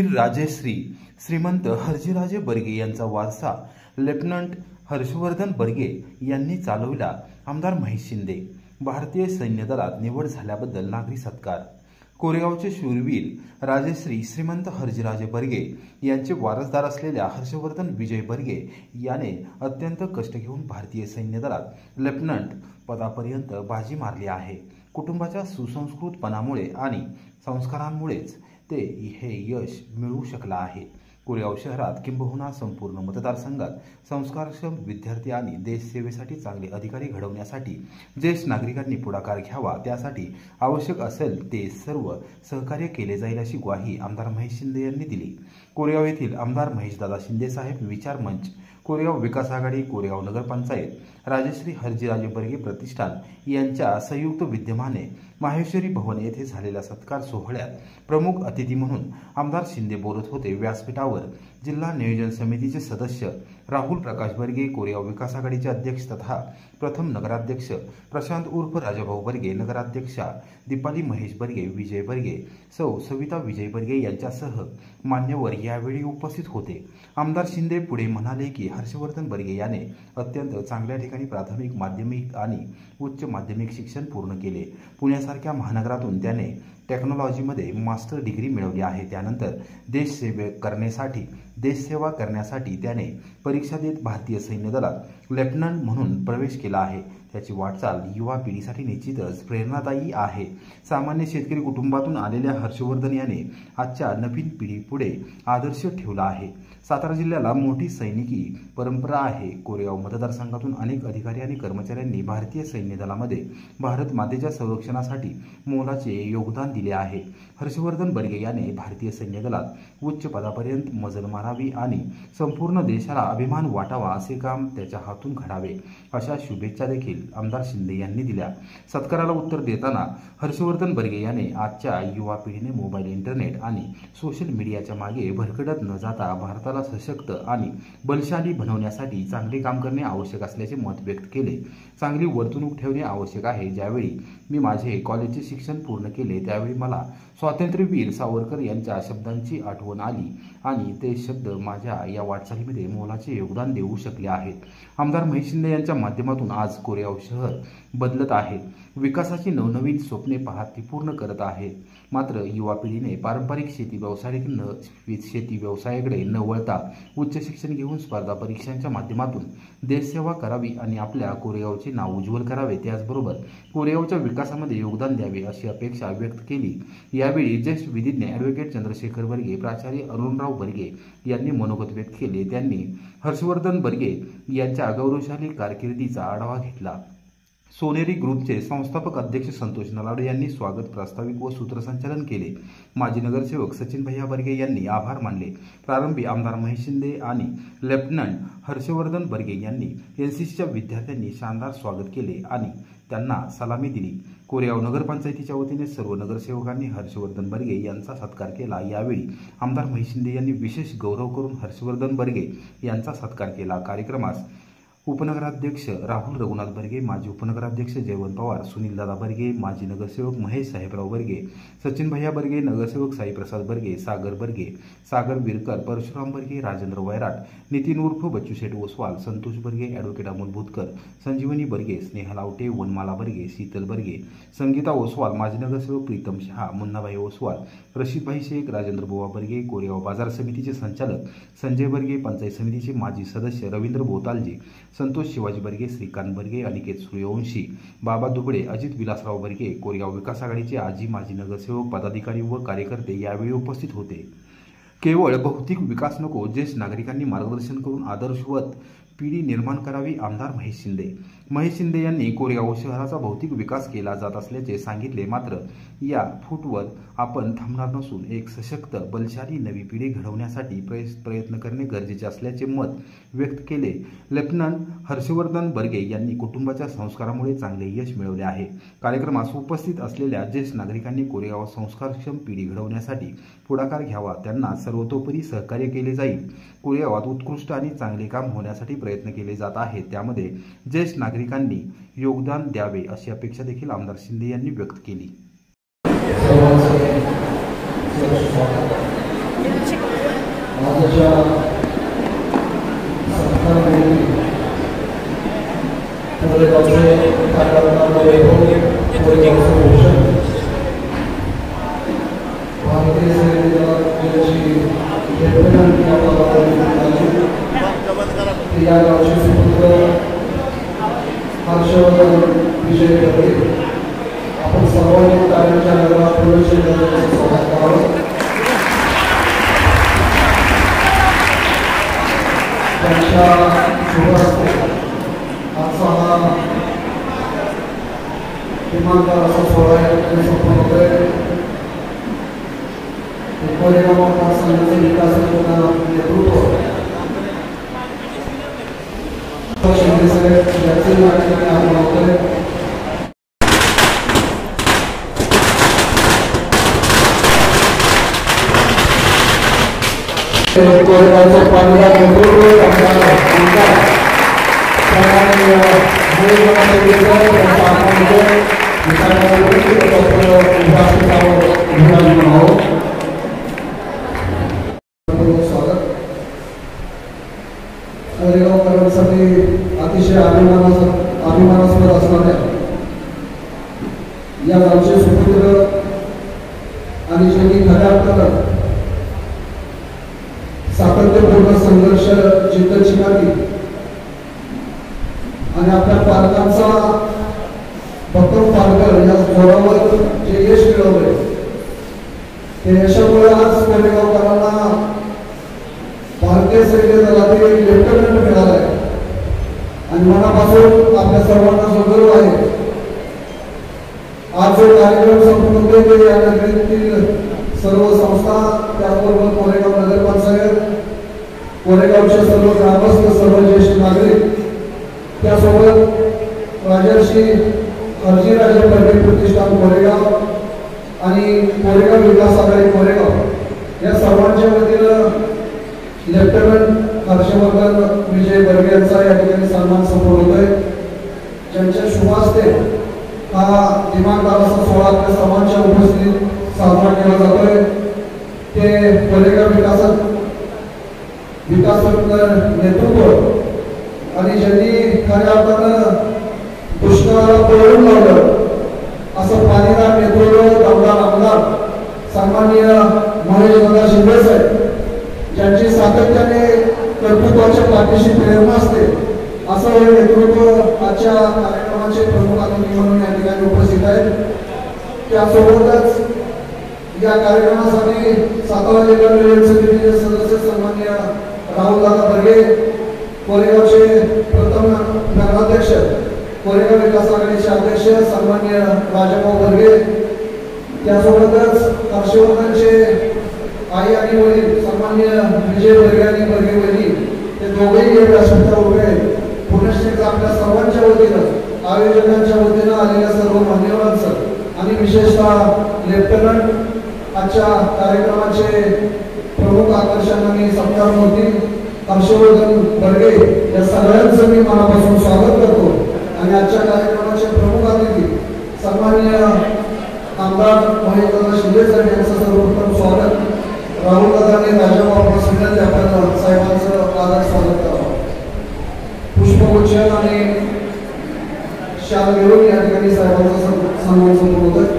वीर राजेश्री श्रीमंत हर्जीराजे बर्गे यांचा वारसा लेफ्टनंट हर्षवर्धन बर्गे यांनी चालविला। आमदार महेश शिंदे भारतीय सैन्य दलात निवड झाल्याबद्दल नागरी सत्कार। कोरेगावचे शूरवीर राजेश्री श्रीमंत हर्जीराजे बर्गे यांचे वारसदार असलेल्या हर्षवर्धन विजय बर्गे याने अत्यंत कष्ट घेऊन भारतीय सैन्य दलात लेफ्टनंट पदापर्यंत बाजी मारली आहे। कुटुंबाच्या सुसंस्कृतपणामुळे आणि संस्कारांमुळेच ते हे यश मिळवू शकला आहे। कोरेगाव शहरात किंबहुना संपूर्ण मतदारसंघात संस्कारक्षम विद्यार्थी आणि देशसेवेसाठी चांगले अधिकारी घडवण्यासाठी ज्येष्ठ नागरिकांनी पुढाकार घ्यावा, त्यासाठी आवश्यक असेल ते सर्व सहकार्य केले जाईल अशी ग्वाही आमदार महेश शिंदे यांनी दिली। कोरेगाव येथील आमदार महेशदादा शिंदे साहेब विचार मंच, कोरेगाव विकास आघाडी, कोरेगाव नगरपंचायत, राजश्री हर्जीराजे बर्गे प्रतिष्ठान यांच्या संयुक्त विद्यमाने माहेश्वरी भवन येथे झालेल्या सत्कार सोहळ्यात प्रमुख अतिथी म्हणून आमदार शिंदे बोलत होते। व्यासपीठावर जिल्हा नियोजन समितीचे सदस्य राहुल प्रकाश बर्गे, कोरेगाव विकास आघाडीचे अध्यक्ष तथा प्रथम नगराध्यक्ष प्रशांत उर्फ राजाभाऊ बर्गे, नगराध्यक्षा दीपाली महेश बर्गे, विजय बर्गे, सौ सविता विजय बर्गे यांच्यासह मान्यवर यावेळी उपस्थित होते। आमदार शिंदे पुढे म्हणाले की हर्षवर्धन बर्गे याने अत्यंत चांगल्या ठिकाणी प्राथमिक, माध्यमिक आणि उच्च माध्यमिक शिक्षण पूर्ण केले। पुण्यासारख्या महानगरातून त्याने टेक्नॉलॉजीमध्ये मास्टर डिग्री मिळवली आहे। त्यानंतर देशसेवा करण्यासाठी त्याने परीक्षा देत भारतीय सैन्य दलात लेफ्टनंट म्हणून प्रवेश केला आहे। त्याची वाटचाल युवा पिढीसाठी निश्चितच प्रेरणादायी आहे। सामान्य शेतकरी कुटुंबातून आलेल्या हर्षवर्धन याने आजच्या नवीन पिढीपुढे आदर्श ठेवला आहे। सातारा जिल्ह्याला मोठी सैनिकी परंपरा आहे। कोरेगाव मतदारसंघातून अनेक अधिकारी आणि कर्मचाऱ्यांनी भारतीय सैन्य दलामध्ये भारत मातेच्या संरक्षणासाठी मोलाचे योगदान दिले आहे। हर्षवर्धन बर्गे याने भारतीय सैन्य दलात उच्च पदापर्यंत मजल मारावी आणि संपूर्ण देशाला अभिमान वाटावा असे काम त्याच्या हातून घडावे, अशा शुभेच्छा देखील आमदार शिंदे यांनी दिल्या। सत्काराला उत्तर देताना हर्षवर्धन बर्गे याने आजच्या युवा पिढीने मोबाईल, इंटरनेट आणि सोशल मीडियाच्या मागे भरकटत न जाता भारताला सशक्त आणि बलशाली बनवण्यासाठी चांगले काम करणे आवश्यक असल्याचे मत व्यक्त केले। चांगली वर्तणूक ठेवणे आवश्यक आहे। ज्यावेळी मी माझे कॉलेजचे शिक्षण पूर्ण केले त्यावेळी मला स्वातंत्र्यवीर सावरकर यांच्या शब्दांची आठवण आली आणि ते शब्द माझ्या या वाटचालीमध्ये मोलाचे योगदान देऊ शकले आहेत। आमदार महेश शिंदे यांच्या माध्यमातून आज कोरेगाव शहर बदलत आहे। विकासाची नवनवीन स्वप्ने पाहत ती पूर्ण करत आहेत। मात्र युवा पिढीने पारंपरिक शेती व्यवसायाकडे न वळता उच्च शिक्षण घेऊन स्पर्धा परीक्षांच्या माध्यमातून देशसेवा करावी आणि आपल्या कोरेगावचे नाव उज्ज्वल करावे, त्याचबरोबर कोरेगावच्या विकासामध्ये योगदान द्यावे अशी अपेक्षा व्यक्त केली। यावेळी ज्येष्ठ विधिज्ञ ॲडव्होकेट चंद्रशेखर बर्गे, प्राचार्य अरुणराव बर्गे यांनी मनोगत व्यक्त केले। त्यांनी हर्षवर्धन बर्गे यांच्या गौरवशाली कारकिर्दीचा आढावा घेतला। सोनेरी ग्रुपचे संस्थापक अध्यक्ष संतोष नलावडे यांनी स्वागत प्रास्ताविक व सूत्रसंचालन केले। माजी नगरसेवक सचिन भैया बर्गे यांनी आभार मानले। प्रारंभी आमदार महेश शिंदे आणि लेफ्टनंट हर्षवर्धन बर्गे यांनी एनसीसीच्या विद्यार्थ्यांनी शानदार स्वागत केले आणि त्यांना सलामी दिली। कोरेगाव नगरपंचायतीच्या वतीने सर्व नगरसेवकांनी हर्षवर्धन बर्गे यांचा सत्कार केला। यावेळी आमदार महेश शिंदे यांनी विशेष गौरव करून हर्षवर्धन बर्गे यांचा सत्कार केला। कार्यक्रमास उपनगराध्यक्ष राहुल रघुनाथ बर्गे, माजी उपनगराध्यक्ष जयवंत पवार, सुनील दादा बर्गे, माजी नगरसेवक महेश साहेबराव बर्गे, सचिन भैया बर्गे, नगरसेवक साईप्रसाद बर्गे, सागर बर्गे, सागर विरकर, परशुराम बर्गे, राजेंद्र वैराट, नितीन उर्फ बच्चूशेठ ओसवाल, संतोष बर्गे, ॲडव्होकेट अमोल भूतकर, संजीवनी बर्गे, स्नेहा लावटे, वनमाला बर्गे, शीतल बर्गे, संगीता ओसवाल, माजी नगरसेवक प्रीतम शहा, मुन्नाभाई ओसवाल, रशीदभाई शेख, राजेंद्र बुवा बर्गे, कोरेगाव बाजार समितीचे संचालक संजय बर्गे, पंचायत समितीचे माजी सदस्य रवींद्र बोतालजी, संतोष शिवाजी बर्गे, श्रीकांत बर्गे, अनिकेत सूर्यवंशी, बाबा दुबळे, अजित विलासराव बर्गे, कोरेगाव विकास आघाडीचे आजी माजी नगरसेवक, पदाधिकारी व कार्यकर्ते यावेळी उपस्थित होते। केवळ भौतिक विकास नको, ज्येष्ठ नागरिकांनी मार्गदर्शन करून आदर्शवत पिढी निर्माण करावी। आमदार महेश शिंदे यांनी कोरेगाव शहराचा भौतिक विकास केला जात असल्याचे सांगितले। मात्र या फूटवर आपण थांबणार नसून एक सशक्त, बलशाली नवी पिढी घडवण्यासाठी प्रयत्न करणे गरजेचे असल्याचे मत व्यक्त केले। लेफ्टनंट हर्षवर्धन बर्गे यांनी कुटुंबाच्या संस्कारामुळे चांगले यश मिळवले आहे। कार्यक्रमास उपस्थित असलेल्या ज्येष्ठ नागरिकांनी कोरेगाव संस्कारक्षम पिढी घडवण्यासाठी पुढाकार घ्यावा, त्यांना सर्वतोपरी सहकार्य केले जाईल। कोरेगावात उत्कृष्ट आणि चांगले काम होण्यासाठी प्रयत्न केले जात आहेत, त्यामध्ये ज्येष्ठ नागरिकांनी योगदान द्यावे अशी अपेक्षा देखील आमदार शिंदे यांनी व्यक्त केली। आजच्या संस्थांमध्ये कोरेगावचे कार्यकर्त्यांना कोरेगावचं भूषण भारतीय सैनिकांची या गावचे सुपुत्र हर्षवर्धन विजय करते. आपण सर्वांनी कार्याच्या नगरात प्रवेश करण्याचे स्वागत करावं. त्यांच्या शुभ हस्ते आजचा हा विमानतळ असा सोहळा या ठिकाणी संपन्न होतोय. कोरेगाव मतदारसंघाचे विकासाचं नेतृत्व शिंदे साहेब याचे या ठिकाणी आपण होतोय. कोरेगावचे पालघर नेतृत्व कोरेगावकरांसाठी अतिशय अभिमानास्पद असणाऱ्या या गावचे सुपुत्र आणि ज्यांनी खऱ्या अर्थानं सातत्यपूर्ण संघर्ष जिद्द चिकाटी आणि आपल्या पालकांचा भक्कम पालकर या जोरावर जे यश मिळवले ते यशामुळे आज कोरेगावकरांना भारतीय सैन्य दलातील लेफ्टनंट मिळाला आहे. आणि मनापासून आपल्या सर्वांना जो गर्व आहे. आज जो कार्यक्रम संपन्न होतोय या नगरीतील सर्व संस्था त्याचबरोबर कोरेगाव नगरपंचायत कोरेगावचे सर्व ग्रामस्थ सर्व ज्येष्ठ नागरिक त्यासोबत राजर्षी हरजीराजे पटेल प्रतिष्ठान कोरेगाव आणि कोरेगाव विकास आघाडी कोरेगाव या सर्वांच्या वतीनं लेफ्टनंट हर्षवर्धन विजय बर्गे यांचा या ठिकाणी सन्मान संपन्न होतोय. ज्यांच्या शुभ हस्ते हा दिमागदाराचा सोहळा आपल्या सर्वांच्या उपस्थितीत साजरा केला जातोय. ते कोरेगाव विकासाचं नेतृत्व आणि ज्यांनी खऱ्या अर्थानं दुष्काळाला पळवून लावलं असं पाणीदार नेतृत्व दमदार आमदार सन्माननीय महेशदादा शिंदे साहेब ज्यांची सातत्याने कर्तृत्वाच्या पाठीशी प्रेरणा असते असं हे नेतृत्व आजच्या कार्यक्रमाचे प्रमुख अतिथी म्हणून या ठिकाणी उपस्थित आहेत. त्यासोबतच या कार्यक्रमासाठी सातारा जिल्हा नियोजन समितीचे सदस्य सन्माननीय राहुलदादा बर्गे कोरेगावचे प्रथम नगराध्यक्ष कोरेगाव विकास आघाडीचे अध्यक्ष सन्माननीय राजाभाऊ बर्गे त्यासोबतच हर्षवर्धनचे आई आणि वडील सन्माननीय विजय बर्गे आणि बर्गे वडील ते दोघेही या व्यासपीठावर उभे आहेत. पुनश्च आपल्या सर्वांच्या वतीनं आयोजकांच्या वतीनं आलेल्या सर्व मान्यवरांचं आणि विशेषतः लेफ्टनंट आजच्या कार्यक्रमाचे प्रमुख आकर्षणाने सत्कार मूर्ती हर्षवर्धन बर्गे या सगळ्यांचं मी मनापासून स्वागत करतो. आणि आजच्या कार्यक्रमाचे प्रमुख अतिथी सन्माननीय आमदार महेशदादा शिंदे साहेब यांचं सर्वप्रथम स्वागत. राहुलदादा आणि राजाभाऊ सिंधे आपण साहेबांचं आदर स्वागत करावं. पुष्पगुच्छ आणि शाल घेऊन या ठिकाणी साहेबांचा सन्मान संपन्न होतोय.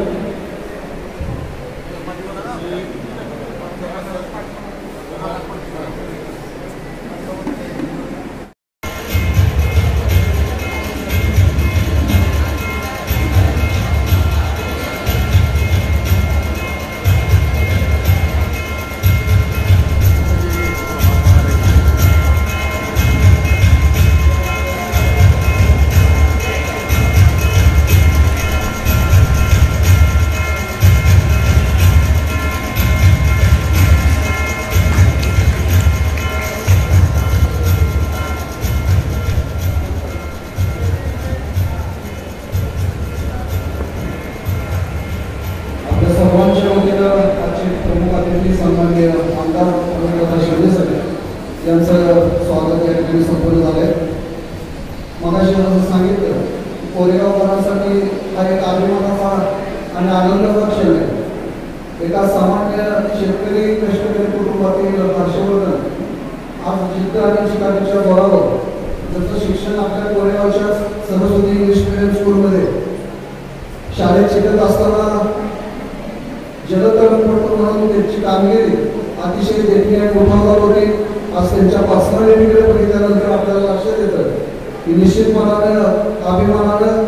सन्माननीय आमदार शिंदे साहेब यांचं स्वागत या ठिकाणी संपन्न झालंय. मगाशी सांगितलं कोरेगावकरांसाठी हा एक अभिमानाचा आणि आनंदाचा क्षण आहे. एका सामान्य शेतकरी कष्टकरी कुटुंबातील हर्षवर्धन आज जिद्द आणि चिकाटीच्या जोरावर जसं शिक्षण आपल्या कोरेगावच्या सरस्वती इंग्लिश मीडियम स्कूलमध्ये शाळेत शिकत असताना जलतरण म्हणून त्यांची कामगिरी अतिशय देखणी आणि उठावदार होती. आज त्यांच्या पर्सनॅलिटीकडे बघितल्यानंतर आपल्याला लक्षात येतं की निश्चितपणानं अभिमानानं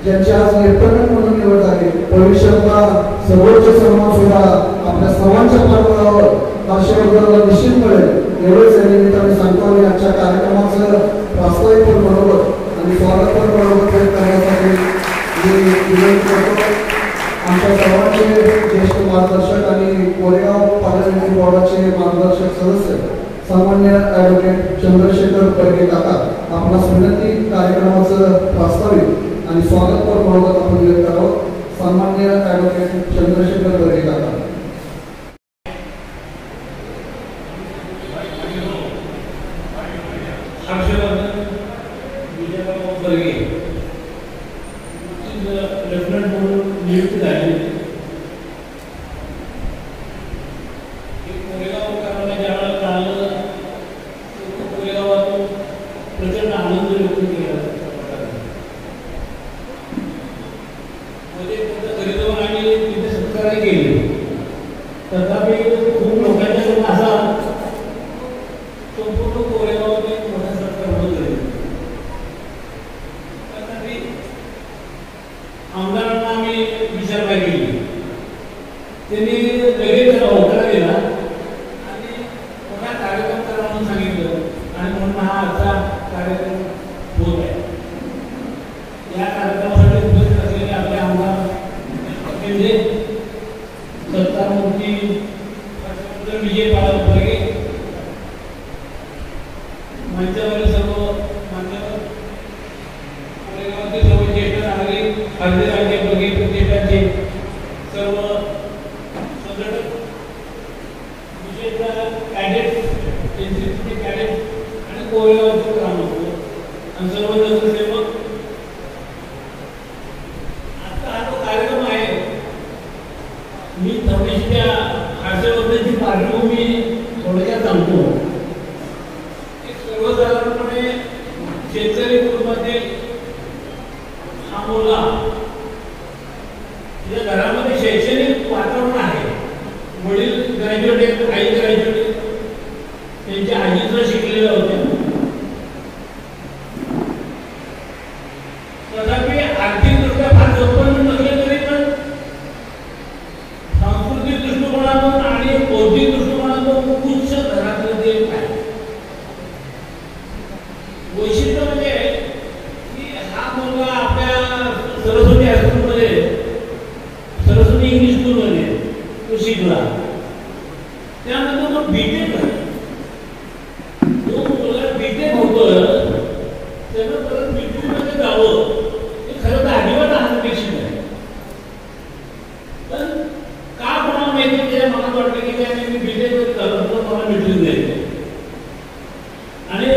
ज्यांची आज लेफ्टनंट म्हणून निवड झाली, भविष्यातला सर्वोच्च सन्मान सुद्धा आपल्या सर्वांच्या पाठबळावर हर्षवर्धनला निश्चित मिळेल. एवढेच या निमित्ताने सांगतो आणि आजच्या कार्यक्रमाचं प्रास्ताविक पण बरोबर आणि स्वागत पण बरोबर करण्यासाठी मी विनंती करतो. आमच्या सर्वांचे ज्येष्ठ मार्गदर्शक आणि कोरेगाव पार्लमेंटरी बोर्डाचे मार्गदर्शक सदस्य सामान्य ॲडव्होकेट चंद्रशेखर परगे काका आपणास विनंती कार्यक्रमाचं प्रास्ताविक आणि स्वागत पण बरोबर आपण व्यक्त करावं. सामान्य ॲडव्होकेट चंद्रशेखर परगे काका. लेफ्टनंट म्हणून नियुक्ती झाली. कोरेगावकरांना ज्यावेळेला कळालं कोरेगावातून प्रचंड आनंद व्यक्त केला. मध्ये त्यांच्या घरी जाऊन आम्ही तिथे सत्कार केले. तथापि खूप लोकांच्या असा संपूर्ण कोरेगावात एक मोठा सत्कार होत आहे. आमदारांना आम्ही विचारणा केली. त्यांनी लगेच होकार दिला आणि मोठा कार्यक्रम करा म्हणून सांगितलं आणि म्हणून हा आजचा कार्यक्रम होत आहे. या कार्यक्रमासाठी उपस्थित असलेले आपले आमदार म्हणजे सत्तामूर्ती विजय परगे, मंचावरील सर्व मान्यवर, कोरेगावातील सर्व ज्येष्ठ नागरिक, खासदारांचे बघे प्रतिष्ठानचे सर्व संघटक, विशेषतः कॅडेट, एनसीसीचे कॅडेट आणि कोरेगावचे ग्रामस्थ आणि सर्व नगरसेवक. आता हा जो कार्यक्रम आहे, मी थोडीशी त्या हर्षवर्धनची पार्श्वभूमी थोडक्यात सांगतो. एक सर्वसाधारणपणे शेतकरी कुटुंबातील हा मुलगा तिच्या घरामध्ये शैक्षणिक वातावरण आहे. वडील ग्रॅज्युएट आहेत, आई ग्रॅज्युएट आहेत, त्यांच्या आजीचं शिकलेलं होतं. तथापि आर्थिकदृष्ट्या फार संपन्न नसले तरी पण सांस्कृतिक दृष्टिकोनातून आणि बौद्धिक दृष्टिकोनातून उच्च घरातलं ते आहे. वैशिष्ट्य म्हणजे हा मुलगा आपल्या सरस्वती हायस्कूलमध्ये, सरस्वती इंग्लिश स्कूलमध्ये तो शिकला. त्यानंतर तो बीटेक झाला. जो मुलगा बीटेक होतं त्यानं परत बीटेकमध्ये जावं हे खरं तर अजिबात अनपेक्षित आहे. पण का कोणाला माहिती त्याच्या मनात वाटलं की त्याने मी बीटेकमध्ये झालं तर मला मिळून द्यायचं. आणि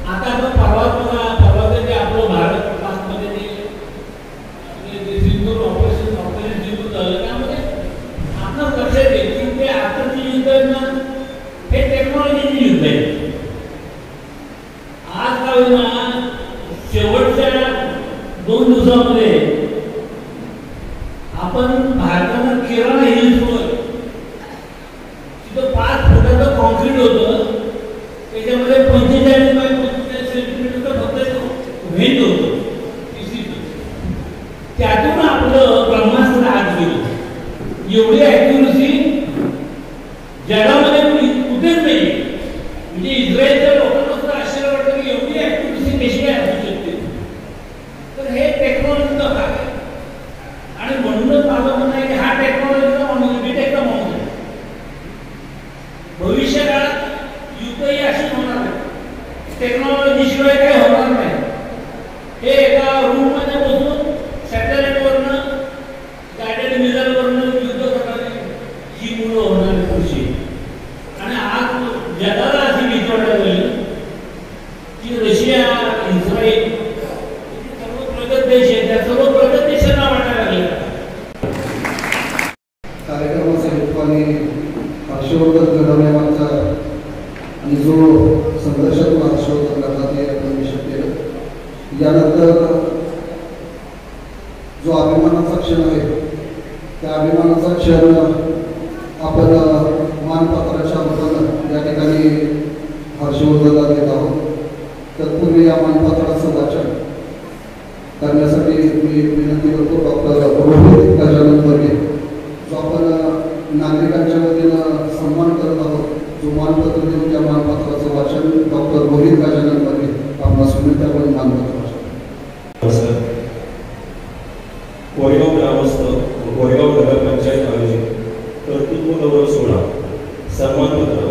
आता आपण परवा ते आपलं भारत पाकमध्ये सिंधूर ऑपरेशन सिंधूर झालं. त्यामध्ये आपलं लक्षात येईल की ते आताची युद्ध आहेत ना, हे टेक्नॉलॉजीची युद्ध आहे. आज काय ना, शेवटच्या 2 दिवसामध्ये आपण भारतानं किराणा हिल्सवर तिथं 5 फुटाचं कॉन्क्रीट होतं. त्याच्यामध्ये 45 बाय 45 सेंटीमीटरचं फक्त व्हेंट होतं. त्यातून आपलं ब्रह्मास्त्र आत गेलं. एवढी ॲक्युरसी जगामध्ये कुठेच नाही. म्हणजे इस्रायलच्या लोकांना सुद्धा आश्चर्य वाटतं की एवढी ॲक्युरसी कशी काय असू शकते. तर हे टेक्नॉलॉजीचा भाग आहे. आणि म्हणूनच माझं म्हणणं आहे की हा टेक्नॉलॉजीचा माणूस बीटेकचा माणूस आहे. भविष्यकाळात युद्धही अशीच होणार आहे. टेक्नॉलॉजी शिवाय काही होणार नाही. हे एका रूममध्ये बसून सॅटेलाइटवरनं, गाइडेड मिसाईलवरनं युद्ध करणारी ही मुलं होणारी पुढची. आणि आज जगाला अशी भीती वाटायला लागली की रशिया, इस्रायल सर्व प्रगत देश आहेत, त्या सर्व प्रगत देशांना वाटायला लागले. कार्यक्रमाचा हेतू आणि हर्षवर्धन घडवण्यामागचा आणि जो संघर्षातून हर्षवर्धन करतात ते आपण निश्चित केलं. यानंतर जो अभिमानाचा क्षण आहे त्या अभिमानाचा क्षण आपण मानपत्राच्या रूपानं या ठिकाणी हर्षवर्धनला देत आहोत. तत्पूर्वी या मानपत्राचं वाचन करण्यासाठी मी विनंती करतो डॉक्टर रोहित गजानन वर्गे, जो आपण नागरिकांच्या वतीनं सन्मान करत आहोत, जो मानपत्र देऊन त्या मानपत्राचं वाचन डॉक्टर रोहित गजानन वर्गे आपणास विनंती आपण मानपत्र वाचन. कोरेगाव ग्रामस्थ व कोरेगाव नगरपंचायत आयोजित कर्तृत्व गौरव सोहळा सन्मानपत्र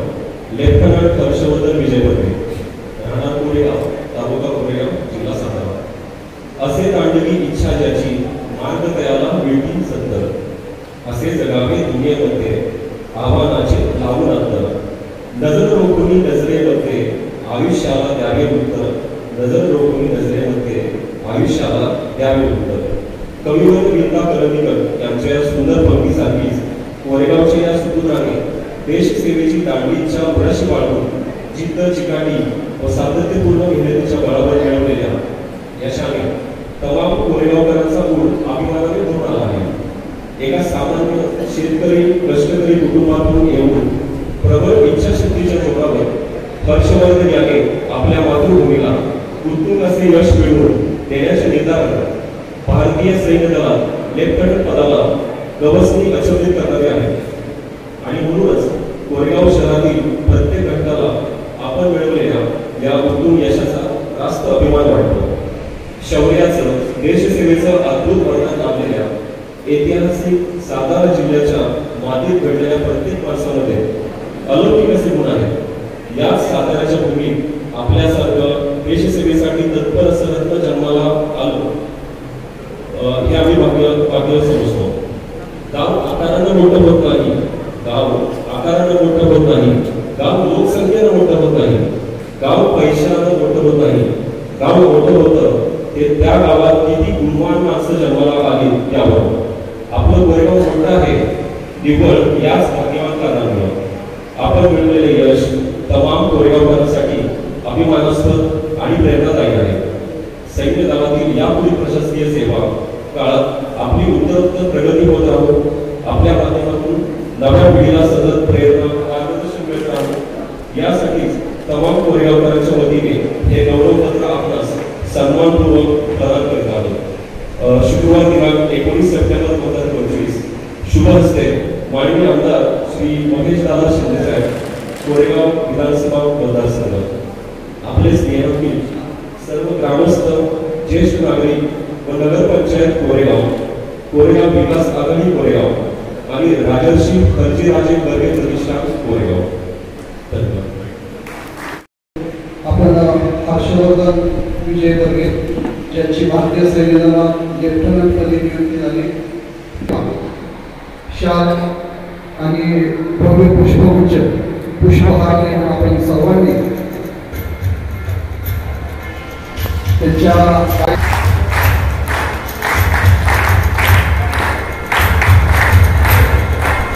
लेफ्टनंट हर्षवर्धन विजय वर्गे, राहणार कोरेगाव, तालुका कोरेगाव, जिल्हा सातारा. असे तांडवी इच्छा ज्याची मार्ग तयाला मिळती सत्तर, असे जगावे दुनियेमध्ये आव्हानाचे लावून अंतर. नजर रोखुनी नजरेमध्ये आयुष्याला द्यावे उत्तर, नजर रोखुनी नजरेमध्ये आयुष्याला द्यावे उत्तर. कविवर्ग गीता करंदीकर यांच्या या सुंदर पंक्तीसाठीच कोरेगावच्या या सुपुत्राने देशसेवेची तांडवी इच्छा उराशी बाळगून जिद्द चिकाटी व सातत्यपूर्ण मेहनतीच्या बळावर मिळवलेल्या यशाने तमाम कोरेगावकरांचा मूळ अभिमानाने भरून आला आहे. एका सामान्य शेतकरी कष्टकरी कुटुंबातून येऊन प्रबळ इच्छाशक्तीच्या जोरावर हर्षवर्धन याने आपल्या मातृभूमीला उत्तुंग असे यश मिळवून देण्याचे निर्धार भारतीय सैन्य दलात लेफ्टनंट पदाला गवसनी अचंबित करणारे आहे. आणि म्हणूनच कोरेगाव शहरातील प्रत्येक घटकाला आपण मिळवलेल्या या उत्तुंग यशाचा रास्त अभिमान वाटतो. शौर्याचं देशसेवेचं अद्भुत वर्णन लाभलेल्या ऐतिहासिक सातारा जिल्ह्याच्या मातीत घडलेल्या प्रत्येक माणसामध्ये अलौकिक असे गुण आहेत. याच साताऱ्याच्या भूमीत आपल्यासारखं देशसेवेसाठी तत्पर असं रत्न जन्माला आलो हे आम्ही भाग्य समजतो. गाव आकारानं मोठं होत नाही, गाव आकारानं मोठं होत नाही, गाव लोकसंख्येनं मोठं होत नाही, गाव पैशानं मोठं होत नाही. गाव मोठं होतं ते त्या गावात किती गुणवान माणसं जन्माला आली त्यावर. आपलं कोरेगाव मोठं आहे निव्वळ याच भाग्यवान कारणामुळे. आपण मिळवलेले यश तमाम कोरेगावकरांसाठी अभिमानास्पद आणि प्रेरणादायी आहे. सैन्य दलातील यापुढील प्रशासकीय सेवा काळात आपली उत्तरोत्तर प्रगती होत राहू, आपल्या माध्यमातून नव्या पिढीला सतत प्रेरणा मार्गदर्शन मिळत राहू यासाठीच तमाम कोरेगावकरांच्या वतीने हे गौरवपत्र आपणास सन्मानपूर्वक प्रदान करत आलो. शुक्रवार दिनांक 19 सप्टेंबर 2025 शुभ हस्ते माननीय आमदार श्री महेशदादा शिंदेसाहेब, कोरेगाव विधानसभा मतदारसंघ. आपले स्नेहातील सर्व ग्रामस्थ, ज्येष्ठ नागरिक व नगरपंचायत कोरेगाव, कोरेगाव विकास आघाडी कोरेगाव आणि राजर्षी खर्जीराजे वर्गे प्रतिष्ठान कोरेगाव. धन्यवाद. आपण हर्षवर्धन विजय वर्गे ज्यांची भारतीय सैन्य दलात लेफ्टनंट पदी नियुक्ती झाली, शाल आणि भव्य पुष्पगुच्छ पुष्पहार देऊन आपण सर्वांनी त्यांच्या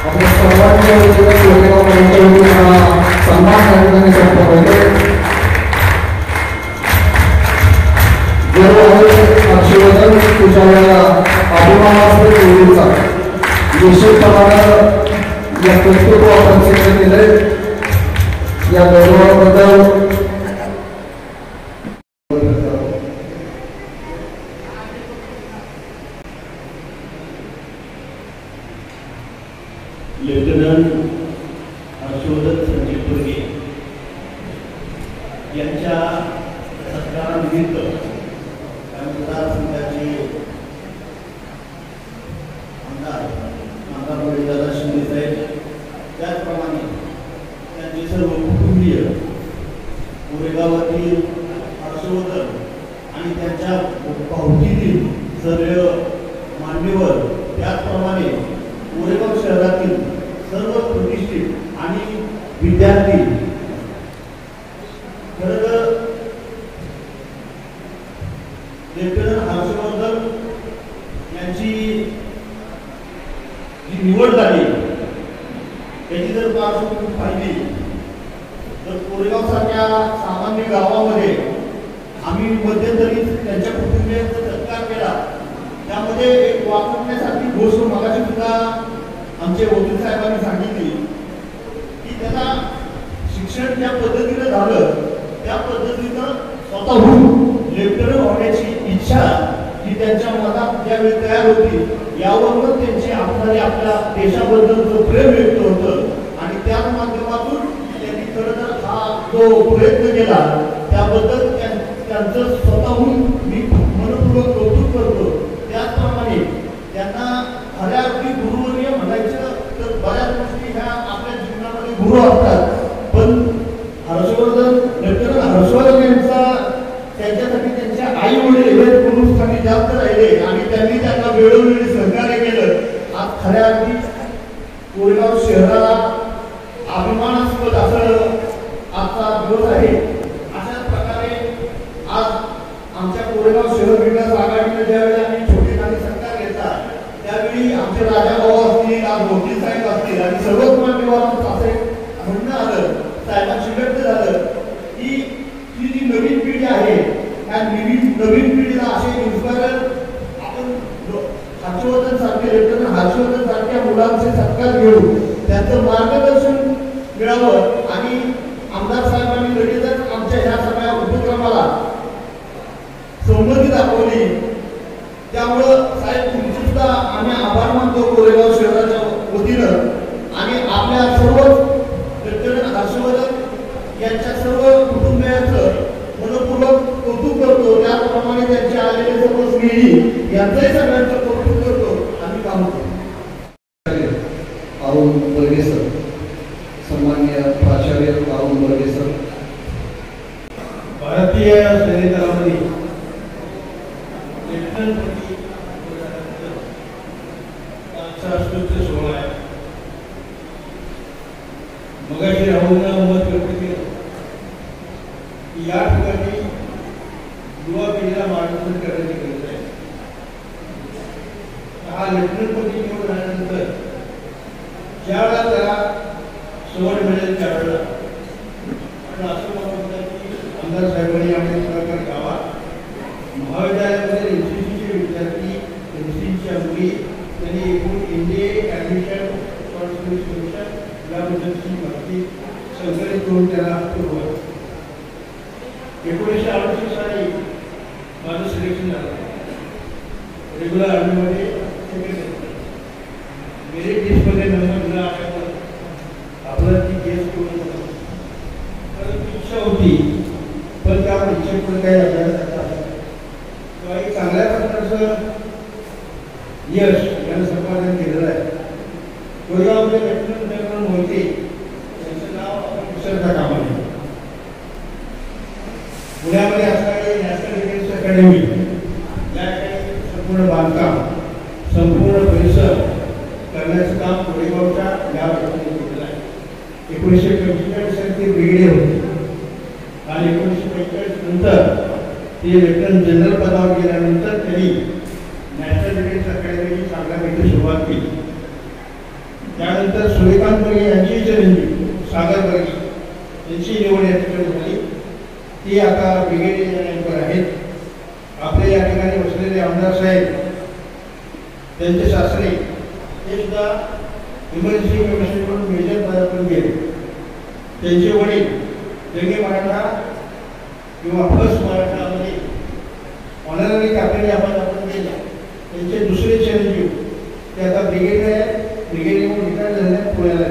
आपल्या सर्वांच्या सन्मान करण्याने हर्षवर्धन तुझ्या अभिमानास्पद निवडीचा निश्चितपणानं या कर्तृत्व आपण सिद्ध केलंय. या गौरवाबद्दल लेफ्टनंट हर्षवर्धन संजीव वर्गे यांच्या सत्कारानिमित्त मतदारसंघाचे आमदार दादा शिंदे साहेब, त्याचप्रमाणे त्यांचे सर्व कुटुंबीय, कोरेगावातील हर्षवर्धन आणि त्यांच्या भावकीतील सर्व मान्यवर, त्याचप्रमाणे कोरेगाव शहरातील सर्व प्रतिष्ठित आणि विद्यार्थी, खरं लेफ्टनंट हर्षवर्धन यांची जी निवड झाली त्याची जर पार्श्वभूमी पाहिली तर कोरेगाव सारख्या सामान्य गावामध्ये आम्ही मध्यंतरी त्यांच्या कुटुंबियांचा सत्कार केला. त्यामध्ये एक वापरण्यासारखी गोष्ट मगाशी सुद्धा आमचे वकील साहेबांनी सांगितली की त्याला शिक्षण ज्या पद्धतीनं झालं त्या पद्धतीनं स्वतःहून लेफ्टनंट होण्याची इच्छा ही त्यांच्या मनात ज्यावेळी तयार होती यावरून त्यांची आपल्या देशाबद्दलचं प्रेम व्यक्त होतं आणि त्या माध्यमातून त्यांनी खरं तर हा जो प्रयत्न केला त्याबद्दल त्यांचं स्वतःहून मी मनपूर्वक कौतुक करतो. त्याचप्रमाणे त्यांना खऱ्या अगदी गुरुवर्य म्हणायचं तर बऱ्याच गोष्टी ह्या आपल्या जीवनामध्ये गुरु असतात, पण लेफ्टनंट हर्षवर्धन यांचा त्यांच्यासाठी त्यांच्या आई वडील हे गुरुस्थानी जास्त राहिले आणि त्यांनी त्यांना वेळोवेळी सहकार्य केलं. आज खऱ्या अर्थी कोरेगाव शहराला अभिमानास्पद असं आजचा दिवस आहे. अशाच प्रकारे आज आमच्या कोरेगाव शहर विकास आघाडीने ज्यावेळी आम्ही छोटेखानी सत्कार घेतला त्यावेळी आमचे राजाभाऊ असतील, आज वकील साहेब असतील आणि सर्वच मान्यवरांचं असे म्हणणं आलं, साहेबांशी व्यक्त झालं की ही जी नवीन पिढी आहे त्या नवीन पिढीला असे इन्स्पायर आपण हर्षवर्धन सारखे लेफ्टनंट हर्षवर्धन सारख्या मुलांचे सत्कार घेऊ, त्यांचं मार्गदर्शन मिळावं आणि आमदार साहेबांनी लगेचच आमच्या ह्या सगळ्या उपक्रमाला संमती दाखवली. त्यामुळं साहेब तुमचे सुद्धा आम्ही आभार मानतो कोरेगाव शहराच्या वतीनं आणि आपल्या सर्वच लेफ्टनंट हर्षवर्धन यांच्या सर्व कुटुंबियांचं मनपूर्वक कौतुक करतो. त्याचप्रमाणे त्यांचे आलेले सर्व स्नेही यांचंही सगळ्यांचं कौतुक करतो आणि काम करतो. अरुण बर्गे सर, सन्माननीय प्राचार्य अरुण बर्गे सर, भारतीय सैन्य दलामध्ये लेफ्टनंटपदी राष्ट्रपती सोहळा आहे. मगाशी राहुलनं मत व्यक्त केलं की या ठिकाणी युवा पिढीला मार्गदर्शन करण्याची गरज आहे. हा लेफ्टनंटपदी निवड झाल्यानंतर ज्यावेळेला त्याला सवड मिळेल त्यावेळेला पण असं मला वाटतं की आमदार साहेबांनी आपल्या सरकार गावात महाविद्यालयामध्ये एनसीसीचे विद्यार्थी एनसीसीच्या मुली त्यांनी एकूण इंडिया ॲडमिशन कमिशन याबद्दलची माहिती संकलित करून त्याला पुरवलं. 1968 साली माझं सिलेक्शन झालं. रेग्युलर आर्मीमध्ये मेरिट लिस्टमध्ये नंबर दिला असल्यामुळे आपल्याला ती केस करून परंतु इच्छा होती पण त्या इच्छेकडे काही आपल्याला किंवा एक चांगल्या प्रकारचं यश यानं संपादन केलेलं आहे. कोरेगावमध्ये लेफ्टनंट जनरल मोहिते यांचं नाव आपण विसरता कामा नये. पुण्यामध्ये असणारी नॅशनल डिफेन्स अकॅडमी या ठिकाणी संपूर्ण बांधकाम संपूर्ण परिसर करण्याचं काम कोरेगावच्या या वर्षाने केलेलं आहे. 1945 साली ते ब्रिगेडियर होते आणि 1945 नंतर ते लेफ्टनंट जनरल पदावर गेल्यानंतर त्यांनी नॅशनल डिफेन्स अकॅडमीची चांगल्यापैकी सुरुवात केली. त्यानंतर सूर्यकांत बर्गे यांची चिरंजीव सागर बर्गे यांची निवड या ठिकाणी झाली. ती आता ब्रिगेडियर रँकवर आहेत. आपले या ठिकाणी बसलेले आमदार साहेब त्यांचे सासरे ते सुद्धा इमर्जन्सी कमिशनकडून मेजर पदावर गेले. त्यांचे वडील जंगी मराठा किंवा फर्स्ट मराठामध्ये ऑनररी कॅप्टन या पदावर गेले. त्यांचे दुसरे चिरंजीव ते आता ब्रिगेडियर रिटायर झाले पुण्याला.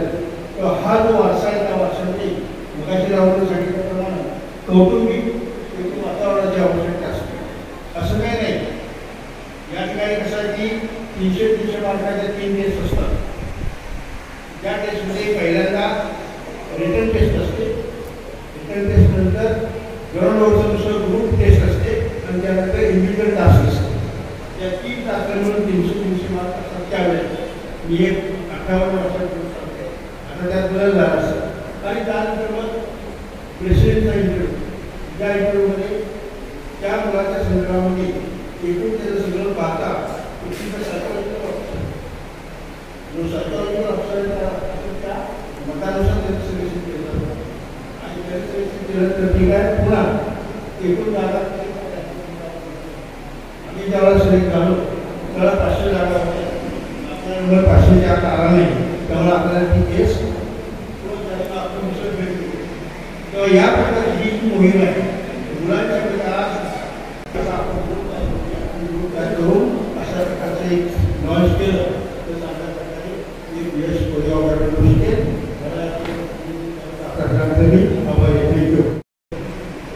तेव्हा हा जो वारसा आहे त्या वारशाने मगाशी राहून सांगितल्याप्रमाणे कौटुंबिक वातावरणाची आवश्यकता असते. असं काही नाही. या ठिकाणी कसं आहे की 300 मार्काचे 3 टेस्ट असतात. त्या टेस्टमध्ये पहिल्यांदा रिटन टेस्ट असते. रिटन टेस्ट नंतर ग्राउंडवरचं दुसरं ग्रुप टेस्ट असते आणि त्यानंतर इंडिव्हिज्युअल टास्क असते. त्या 3 टास्कांवरून 300 मार्क असतात. त्यावेळेस मी एक 58 वर्षात आता त्यात बदल झाला असतं आणि त्यानंतर मग प्रेसिडेंटचा इंटरव्ह्यू. त्या इंटरव्ह्यूमध्ये त्या मुलाच्या संदर्भामध्ये एकूण त्याचं सगळं पाहता जो सरकारवर अफसर त्या मतानुसार त्यांचं सिलेक्शन केलं जातं आणि त्यांचं तर ठीक आहे. पुन्हा एकूण जागा आम्ही ज्यावेळेस सिलेक्ट झालो त्याला 500 जागा होत्या. आपल्याला 500 जागा आला नाही, त्यामुळे आपल्याला ती केस आपण मिश्र भेटली. तेव्हा या प्रकारची जी मोहीम आहे मुलांच्याकडे आज करून अशा प्रकारचं एक लॉन्च केलं तर चांगल्या प्रकारे एक यश कोरेगावकडे मिळू शकेल.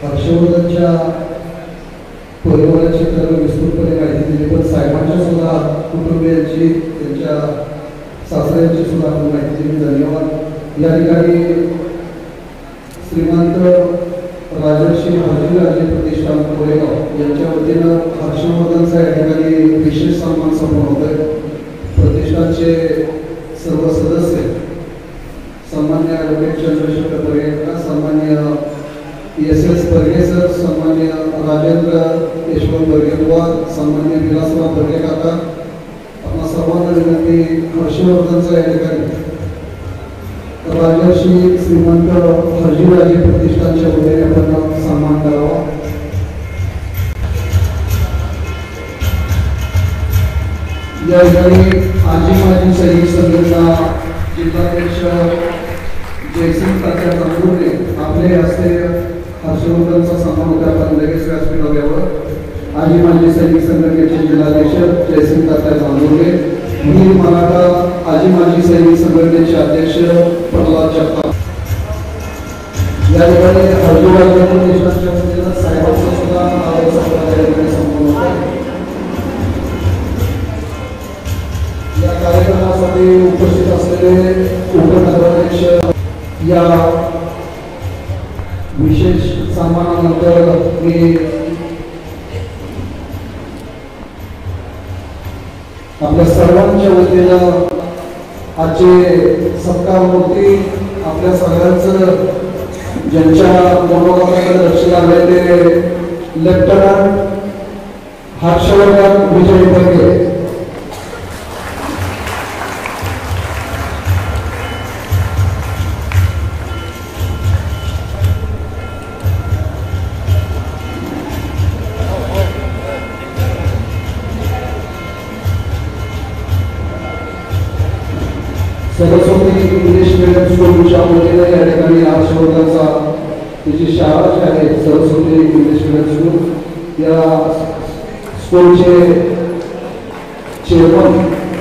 हर्षवर्धनच्या कोरेगावच्या क्षेत्राला विस्तृतपणे माहिती दिली, पण साहेबांच्या सुद्धा कुटुंबियांची त्यांच्या सासऱ्यांची सुद्धा आपण माहिती दिली. धन्यवाद. या ठिकाणी श्रीमंत राजर्षी हर्षराजे प्रतिष्ठान कोरेगाव यांच्या वतीनं हर्षवर्धनचा या ठिकाणी विशेष सन्मान समारंभ होत आहे. प्रतिष्ठानचे सर्व सदस्य सन्मान्य ॲडव्होकेट चंद्रशेखर बर्गेकर, सन्मान्य एस बर्गे सर, सन्मान्य राजेंद्र यशवंत बर्गेबुवा, सन्मान्य विलासराव बर्गे काका, आपल्या सर्वांना विनंती हर्षवर्धनचा या ठिकाणी राजर्षी श्रीमंत हर्षराजे प्रतिष्ठानच्या वतीने आपण सन्मान करावा. या ठिकाणी आजी माजी सैनिक संघटना जिल्हाध्यक्ष जयसिंग तात्या तांबुर्डे आपले हस्ते हर्षवर्धनचा सन्मान होता. आपण लगेच व्यासपीठावर आजी माजी सैनिक संघटनेचे जिल्हाध्यक्ष जयसिंग तात्या तांबुर्डे, वीर मराठा आजी माजी सैनिक संघटनेचे अध्यक्ष प्रल्हाद जगताप. या ठिकाणी हर्षवर्धन प्रतिष्ठानच्या वतीनं साहेबांचा सुद्धा सन्मान होता. या कार्यक्रमासाठी उपस्थित असलेले उपनगराध्यक्ष या विशेष सन्मानानंतर मी आपल्या सर्वांच्या वतीनं आजचे सत्कार मूर्ती आपल्या सगळ्यांचं ज्यांच्या मनोभावाकडे लक्ष लागलेले लेफ्टनंट हर्षवर्धन विजय बर्गे सरस्वती इंग्लिश मीडियम स्कूलच्या वतीने या ठिकाणी हर्षवर्धनचा तिची शाळा जी आहे सरस्वती इंग्लिश मीडियम स्कूल या स्कूलचे चेअरमन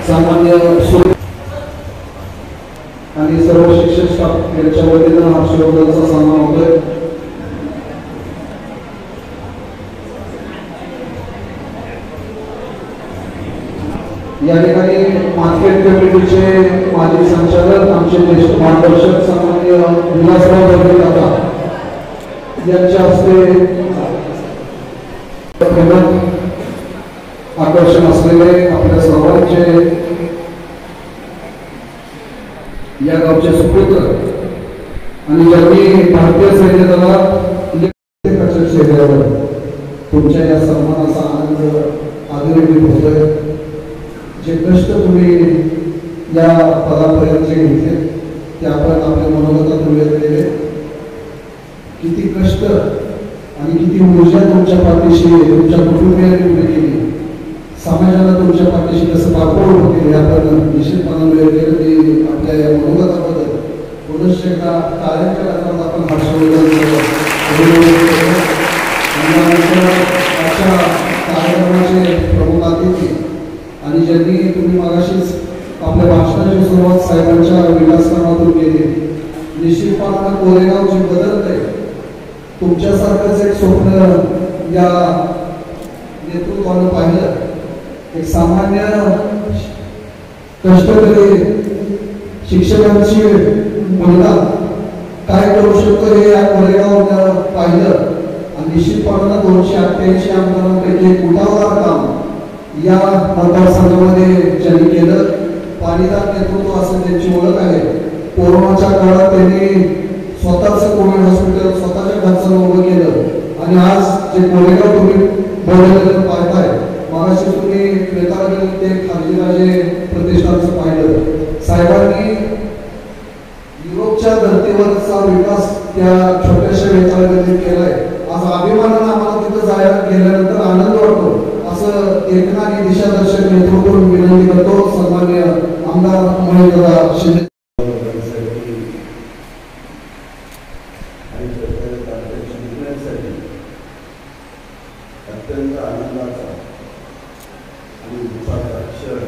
सामान्य आणि सर्व शिक्षक स्टाफ यांच्या वतीनं हर्षवर्धनचा सन्मान होतोय. या ठिकाणी मार्केट कमिटीचे माजी संचालक आमचे ज्येष्ठ मार्गदर्शक सन्माननीय विलासराव बर्गे काका यांच्या हस्ते आकर्षण असलेले आपल्या सर्वांचे या गावचे सुपुत्र आणि ज्यांनी भारतीय सैन्य दलात तुमच्या या सन्मानाचा आनंद आदरणीय होतोय. जे कष्ट तुम्ही या पदापर्यंत घेतले ते आपण आपल्या मनोगतातून व्यक्त केले. किती कष्ट आणि किती ऊर्जा तुमच्या पाठीशी तुमच्या कुटुंबियांनी उभी केली, समाजाला तुमच्या पाठीशी कसं पाठवून होते आपण निश्चितपणे व्यक्त केलं. ते आपल्या या मनोगताबद्दल पुनश्च एकदा टाळ्यांच्या गजरात आपण हर्षवर्धन अशा कार्यक्रमाचे प्रमुख अतिथी आणि ज्यांनी तुम्ही मगाशीच आपल्या भाषणाची सुरुवात साहेबांच्या विकासकामातून केली. निश्चितपणानं कोरेगाव जे बदलत आहे तुमच्यासारखंच एक स्वप्न या नेतृत्वानं पाहिलं. एक सामान्य कष्टकरी शिक्षकांची मुलगा काय करू शकतो हे या कोरेगावनं पाहिलं आणि निश्चितपणानं 288 आमदारांपैकी एक उठावदार काम या मतदारसंघामध्ये ज्यांनी केलं. पाणीदार नेतृत्व असं त्यांची ओळख आहे. कोरोनाच्या काळात त्यांनी स्वतःचं कोविड हॉस्पिटल स्वतःच्या खर्चानं उभं केलं आणि आज जे कोरेगाव तुम्ही बोलवलेलं पाहताय, मगाशी तुम्ही बेताळ ते हर्षराजे प्रतिष्ठानचं पाहिलं. साहेबांनी युरोपच्या कोल्हापूरच्या धर्तीवरचा विकास त्या छोट्याशा वेताळामध्ये केलाय. आज अभिमानानं आम्हाला तिथं गेल्यानंतर आनंद वाटतो. असं एकनारी दिशादर्शक नेतृत्व करून विनंती करतो सन्माननीय आमदार महेंद्रदा शिंदे. अत्यंत आनंदाचा आणि उत्साहाचा क्षण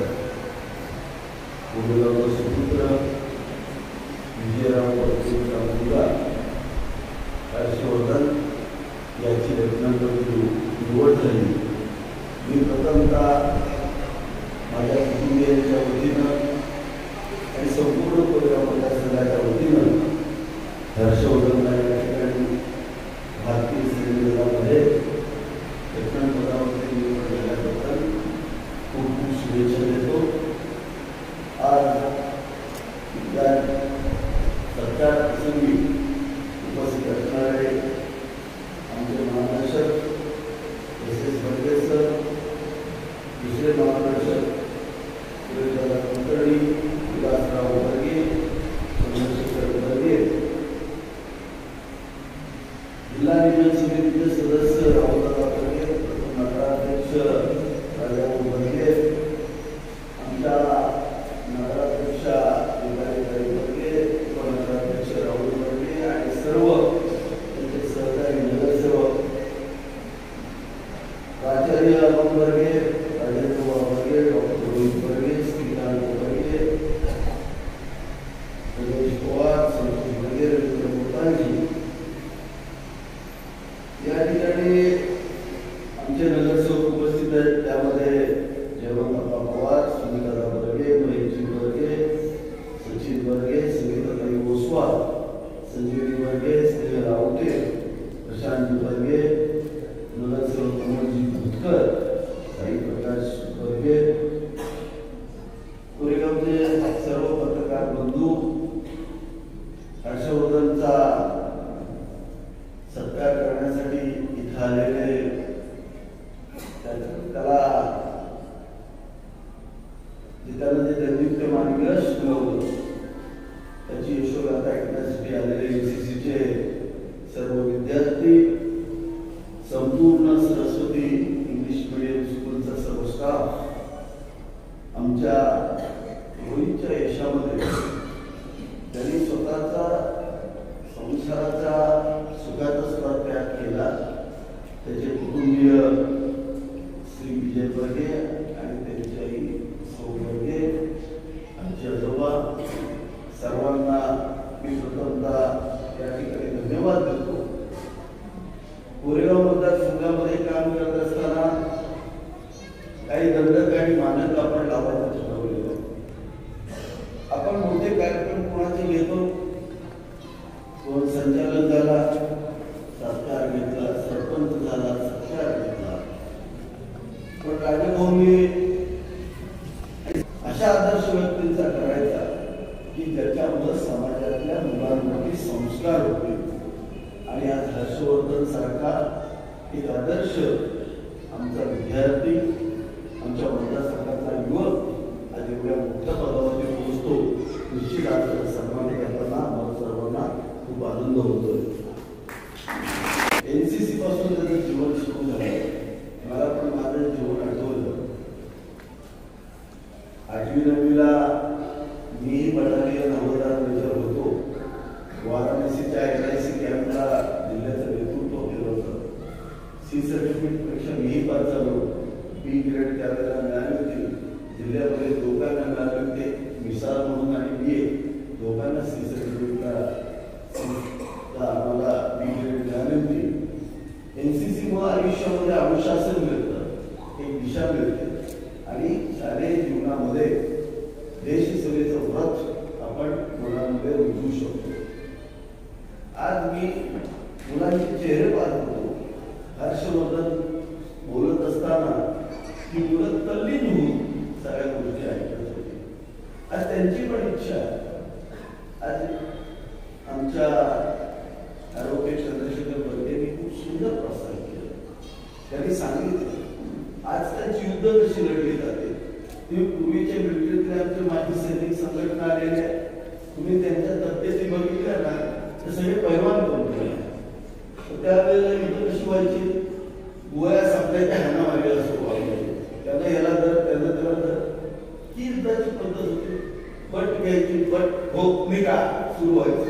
मुलाचा सुपुत्र विजयराव परशुरामचा मुलगा हर्षवर्धन याची रत्नागिरी निवड झाली. मी प्रथमतः माझ्या कुटुंबियांच्या वतीनं आणि संपूर्ण कोरेगाव मतदारसंघाच्या वतीनं हर्षवर्धनला या ठिकाणी भारतीय सैन्य दलामध्ये पदावरती निवड झाल्याबद्दल खूप खूप शुभेच्छा देतो. आज या सत्कार प्रसंगी उपस्थित असणारे आमचे मार्गदर्शक एस बर्गे सर, दुसरे मार्गदर्शक सुरेशदादा कुलकर्णी, विलासराव बर्गे, चंद्रशेखर बर्गे, जिल्हा नियोजन समितीचे सदस्य राहुलदादा बर्गे, नगराध्यक्ष राजाभाऊ बर्गे, आमच्या नगराध्यक्षा विभागीय बर्गे, उपनगराध्यक्ष राहुल बर्गे आणि सर्व त्यांचे सहकारी नगरसेवक प्राचार्य अरुण बर्गे, राजेंद्र बर्गे, डॉक्टर रोहित बर्गे, श्रीकांत बर्गे, रमेश पवार, संतोष बर्गे, रवींद्र मोताजी या ठिकाणी आमचे नगरसेवक उपस्थित आहेत. त्यामध्ये जयवंतप्पा पवार, सुनीता बर्गे, महेशजी बर्गे, सचिन बर्गे, संगीताताई ओसवाल, संजीवनी बर्गे, स्नेह रावटे, प्रशांत बर्गे, नगरसेवक कमलजी भुतकर, साई प्रकाश बर्गे, कोरेगावचे सर्व पत्रकार बंधू, हर्षवर्धनचा सत्कार करण्यासाठी इथं आलेले त्याला त्यानं जे दैनिक यश मिळवलं त्याची यशोगाथा ऐकण्यासाठी आलेले एनसीसीचे सर्व विद्यार्थी, संपूर्ण सरस्वती इंग्लिश मीडियम स्कूलचा सर्व स्टाफ, आमच्या रोहितच्या यशामध्ये त्यांनी स्वतःचा संसाराचा सुखाचा स्तर त्याग केला. त्याचे कुटुंबीय श्री विजय बर्गे आणि त्यांची आई सौ बर्गे, आमचे आजोबा, सर्वांना मी प्रथमतः या ठिकाणी धन्यवाद देतो. कोरेगाव मतदारसंघामध्ये काम करत असताना काही दंडक आणि मानक आपण लावायचं ठरवलेलं. आपण मोठे कार्यक्रम कोणाचे घेतो, कोण संचालक झाला सत्कार घेतला, सरपंच झाला सत्कार घेतला, पण राजभवनी अशा आदर्श व्यक्तींचा करायचा की ज्याच्यामुळे समाजातल्या मुलांवरती संस्कार होते. आणि आज हर्षवर्धन सारखा एक आदर्श आमचा विद्यार्थी, आमच्या मतदारसंघातला युवक आज एवढ्या मोठ्या पदावरती पोहोचतो. निश्चित आज सन्मान करताना आम्हाला सर्वांना खूप आनंद होतोय. एनसीसी पासून त्याचं जीवन सुरू झालं. मला पण माझं जीवन आठवलं. 8वी-9वीला मी बटालियन हवालदार मेजर होतो. वाराणसीच्या LIC कॅम्पला जिल्ह्याचं नेतृत्व केलं होतं. C सर्टिफिकेट परीक्षा मीही पास झालो. B ग्रेड त्यावेळेला मिळाली होती. जिल्ह्यामध्ये दोघांना मिळाले होते, मिसाल म्हणून आणि BA दोघांना C सर्टिफिकेटला आम्हाला B ग्रेड मिळाली होती. एनसीसी मुळे आयुष्यामध्ये अनुशासन मिळतं, एक दिशा मिळते आणि शालेय जीवनामध्ये देशसेवेचं व्रत आपण मुलांमध्ये रुजवू शकतो. आज मी मुलांचे चेहरे पाहत होतो. हर्षवर्धन बोलत असताना ही मुलं तल्लीन होऊन सगळ्या गोष्टी ऐकत होती. आज त्यांची पण इच्छा आहे. आज आमच्या ॲडव्होकेट चंद्रशेखर बर्गेंनी खूप सुंदर प्रस्ताव केला. त्यांनी सांगितलं आजकालची युद्ध कशी लढली जाते. तुम्ही पूर्वीच्या मिलिटरीतले आमचे माजी सैनिक संघटना आलेल्या तुम्ही त्यांच्या तब्येती बघितल्या ना तर सगळे पैलवान कंपनी आहे. त्यावेळेला इथं कशी व्हायची, गोळ्या सापड्याच्या ह्यांना मारायला सुरुवात व्हायची. त्यांना याला धर, त्यांना त्याला धर, ही युद्धाची पद्धत होती. बट घ्यायची, बट निघा सुरू व्हायचं.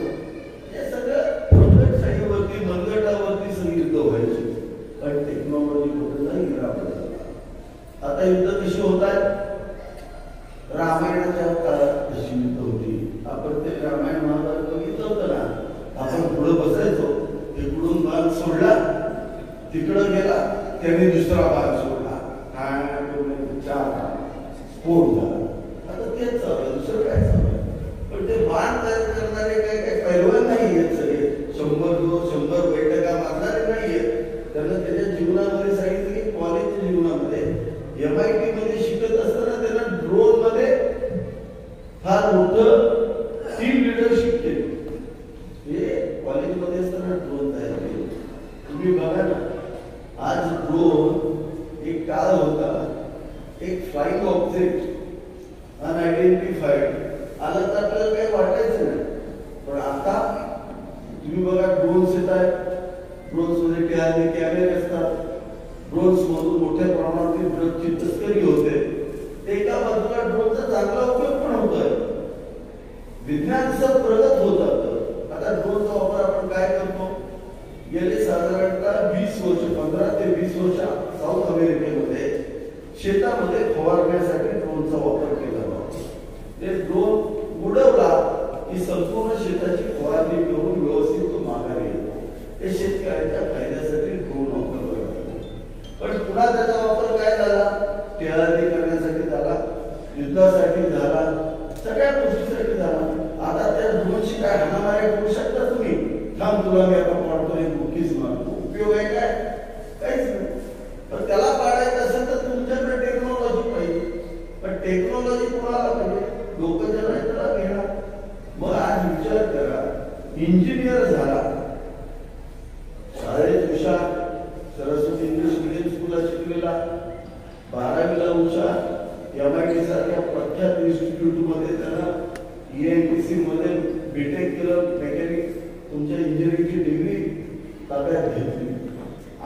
हे सगळं मनगटशाहीवरती, मनगटावरती सगळी युद्ध व्हायची. पण टेक्नॉलॉजी बदलला, इरा बदलला. आता युद्ध कशी होत आहेत? रामायणाच्या काळात कशी युद्ध होती, आपण ते रामायण महाभारत बघितलं होतं ना. आपण पुढं बसायचो, इकडून बाण सोडला, तिकडं गेला, त्यांनी दुसरा बाण सोडला, स्फोट झाला. आता तेच चालू आहे, दुसरं काय चालू आहे? पण ते बाण तयार करणारे काय पैलवान नाही आहेत सगळे. 100 बैठका मारणारे नाही आहेत. त्यांना त्याच्या जीवनामध्ये सांगितलं की कॉलेजच्या जीवनामध्ये MIT मध्ये शिकत असताना त्यांना ड्रोन मध्ये फार मोठं टीम लिडरशिप केली. हे कॉलेजमध्ये असताना ड्रोन तयार केले. तुम्ही बघा ना, आज ड्रोन एक काळ होता, एक फ्लाइंग ऑब्जेक्ट अनआयडेंटिफाईड आलं तर आपल्याला काही वाटायचं नाही. पण आता तुम्ही बघा, ड्रोन्स येत आहेत. ड्रोन्स मध्ये कॅमेरे असतात. ड्रोन्स मधून मोठ्या प्रमाणातील ड्रगची तस्करी होते. एका बाजूला ड्रोनचा चांगला उपयोग पण होतोय. विज्ञान सब प्रगत होत जातं. आता ड्रोनचा वापर आपण काय करतो? गेले साधारणतः 15 ते 20 वर्ष साऊथ अमेरिकेमध्ये शेतामध्ये फवारण्यासाठी ड्रोनचा वापर केला जातो. ते ड्रोन उडवला की संपूर्ण शेताची फवारणी करून व्यवस्थित तो माघारी येतो. हे शेतकऱ्यांच्या फायद्यासाठी ड्रोन वापरला जातो. पण पुन्हा त्याचा वापर काय झाला? टेहळणी करण्यासाठी झाला, युद्धासाठी झाला, सगळ्या गोष्टीसाठी झाला. आता त्या ड्रोनची काय हाणामाऱ्या करू शकता तुम्ही? थांब, तुला मी आता पाडतो, एक मुकीच मारतो. उपयोग आहे काय? काहीच नाही. पण त्याला पाडायचं असेल तर तुमच्याकडे टेक्नॉलॉजी पाहिजे. पण टेक्नॉलॉजी कोणाला पाहिजे? लोक ज्याला त्याला घेणार. मग आज विचार करा, इंजिनियर झाला, शाळेत हुशार, सरस्वती इंग्लिश मिडियम स्कूलला शिकलेला, 12वीला हुशार, MIT सारख्या प्रख्यात इन्स्टिट्यूट मध्ये त्याला ENTC मध्ये बीटेक केलं, मेकॅनिक, तुमच्या इंजिनिअरिंगची डिग्री ताब्यात घेतली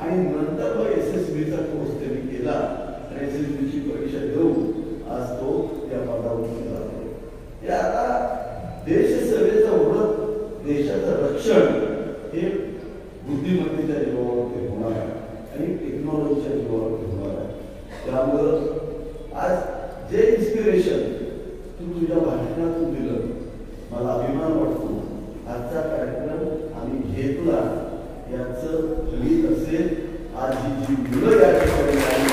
आणि नंतर मग SSBचा कोर्स त्यांनी केला आणि SSBची परीक्षा देऊन आज तो या पदावर जातो. हे आता देशसेवेचं व्रत, देशाचं रक्षण हे बुद्धिमत्तेच्या जीवावरती होणार आहे आणि टेक्नॉलॉजीच्या जीवावरती होणार आहे. त्यामुळं आज जे इन्स्पिरेशन तू तुझ्या भाषणातून दिलं, मला अभिमान वाटतो. आजचा कार्यक्रम आम्ही घेतला याचं फलित असेल आज ही जी मुलं या ठिकाणी आली,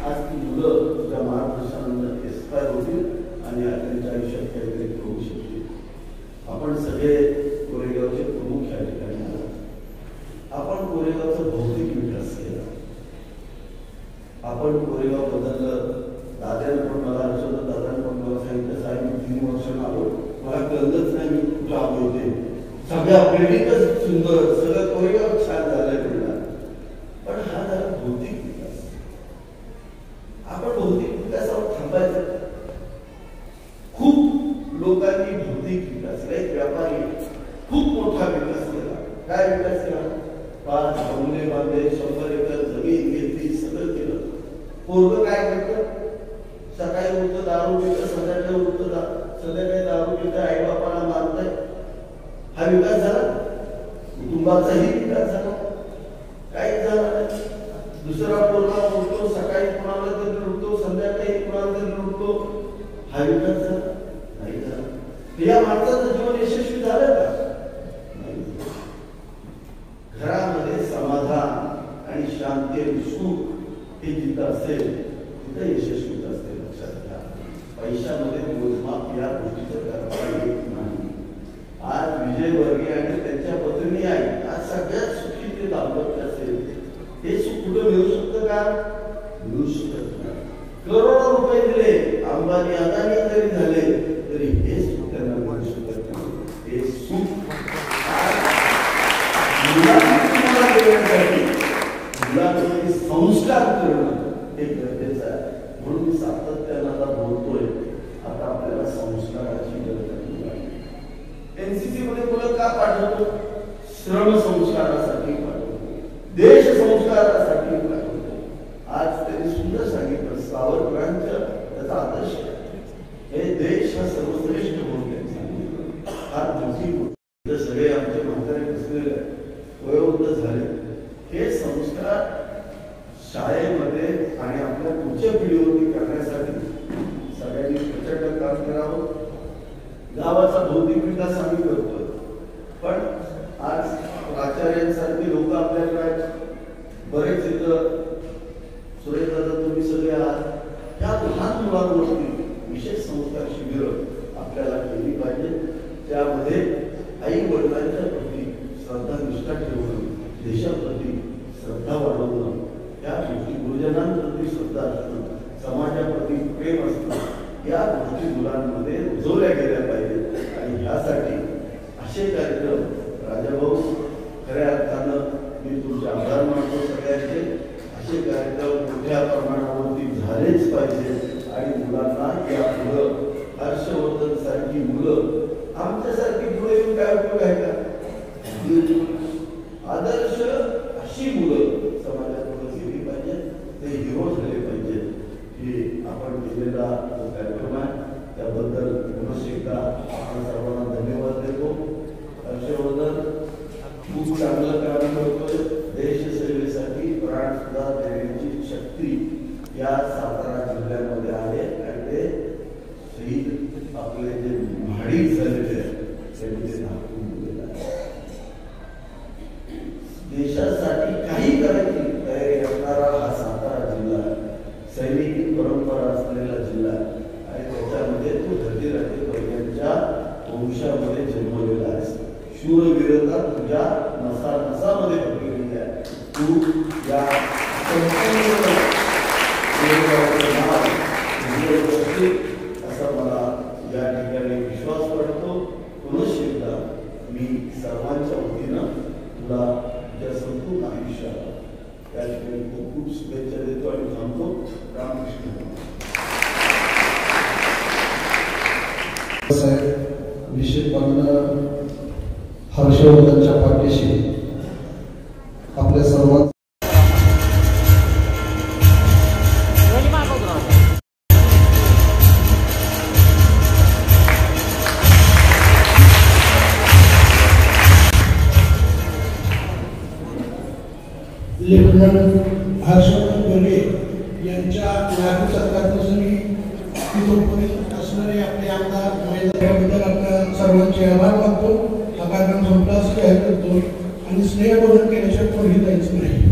आज ती मुलं तुझ्या मार्गदर्शनानं एक्सपायर होतील आणि त्यांच्या आयुष्यात काहीतरी करू शकतील. आपण सगळे कोरेगावचे प्रमुख या ठिकाणी आला. आपण कोरेगावचा भौतिक विकास केला. आपण कोरेगाव बदललं. दादाने पण मला आठवलं, दादाने पण मला सांगितलं, साहेब मी 3 वर्षांना आलो, मला कळलंच नाही मी कुठं आलो होते. सगळ्या बिल्डिंगच सुंदर, सगळं कोरेगाव छान झालंय म्हणला. पण हा झाला भौतिक विकास. आपण भौतिक विकासावर थांबायचं. खूप लोकांनी भौतिक विकास केला. एक व्यापारी खूप मोठा विकास केला. काय विकास केला? 5 बंगले बांधले, 100 एकर जमीन घेतली, सगळं केलं. पोरगं काय करतं? सकाळी उठतं दारू पितं, संध्याकाळी दारू पितं, आई बापाला मारतंय. हा विकास झाला? कुटुंबाचाही विकास झाला? काहीच झाला नाही. दुसरा पोरगा उठतो, सकाळी कोणाला तरी लुटतो, संध्याकाळी कोणाला तरी लुटतो. हा विकास झाला? नाही झाला. या माणसाचं जीवन यशस्वी झालं का? नाही. घरामध्ये समाधान आणि शांती आणि सुख हे जिथं असेल तिथं यशस्वी असते. लक्षात घ्या, पैशामध्ये मोजमाप या गोष्टीचं करता येत नाही. आज विजय वर्गीय आणि त्यांच्या पत्नी आहे, आज सगळ्यात सुखी ते दाम्पत्य असेल. हे सुख कुठं मिळू शकतं का? मिळू शकत नाही. करोडो रुपये दिले, अंबानी अदानी जरी झाले तरी हे सुख त्यांना मिळू शकत नाही. हे सुख मुलांना देण्यासाठी मुलांमध्ये संस्कार करणं हे गरजेचं आहे. म्हणून मी पाठवतो? श्रम संस्कारासाठी पाठवतो, देश संस्कारासाठी पाठवतो. आज त्यांनी सुंदर सांगितलं, सावरकरांच्या त्याचा आदर्श हे देश हा सर्वश्रेष्ठ म्हणून त्यांनी सांगितलं. फार मोठी गोष्ट. सगळे आमचे म्हातारे बसलेले वयोवृद्ध झाले, हे संस्कार शाळेमध्ये आणि आपल्या पुढच्या पिढीवरती करण्यासाठी सगळ्यांनी प्रचंड काम करावं. गावाचा भौतिक विकास आम्ही करतोय, पण आज प्राचार्यांसारखे लोक आपल्याकडे बरेच इथं, सुरेशदादा तुम्ही सगळे आहात, त्या लहान मुलांवरती विशेष संस्कार शिबिर आपल्याला केली पाहिजे. त्यामध्ये आई वडिलांच्या प्रती श्रद्धा निष्ठा ठेवणं, देशाप्रती श्रद्धा वाढवणं, या गोष्टी गुरुजनांप्रती श्रद्धा असणं, समाजाप्रती प्रेम असणं, या गोष्टी मुलांमध्ये रुजवल्या गेल्या पाहिजेत. आणि यासाठी असे कार्यक्रम राजाभाऊ, खऱ्या अर्थानं मी तुमचे आभार मानतो सगळ्यांचे. असे कार्यक्रम मोठ्या प्रमाणावरती झालेच पाहिजे आणि मुलांना या मुलं, हर्षवर्धन सारखी मुलं, आमच्यासारखी पुढे येऊन काय उपयोग आहे का? आदर्श अशी मुलं समाजापुढे गेली पाहिजेत, ते हिरो झाले पाहिजेत. हे आपण केलेला कार्यक्रम आहे, त्याबद्दल पुनश्च एकदा आपण सर्वांना धन्यवाद देतो. हर्षवर्धन खूप चांगलं काम करतोय. देश सेवेसाठी प्राण सुद्धा देण्याची शक्ती या सातारा जिल्ह्यामध्ये आहे आणि ते शहीद आपले जे महाडिक झालेले त्यांनी ते दाखवून दिलेलं आहे. देशासाठी काही करायची तयारी असणारा हा सातारा जिल्हा सैनिकी परंपरा असलेला जिल्हा आणि त्याच्यामध्ये तो धर्तीराजे यांच्या वंशामध्ये जन्मलेला आहे. शूरवीरता तुझ्या नसा नसामध्ये भरलेली आहे. तू या असं मला या ठिकाणी विश्वास वाटतो. पुनश्च एकदा मी सर्वांच्या वतीनं तुला तुझ्या संपूर्ण आयुष्याला त्या ठिकाणी खूप खूप शुभेच्छा देतो आणि थांबतो. रामकृष्ण. निश्चितपणे हर्षवर्धनच्या पाठीशी आपल्या सर्वांना लेफ्टनंट हर्षवर्धन गोरे यांच्या नागरिक सरकारपासून असणारे आपले आमदार याबद्दल आपल्या सर्वांचे आभार मानतो. हा कार्यक्रम संपला असं जाहीर करतो आणि स्नेहबोधन केल्याशिवाय कोणीही जायचं नाही.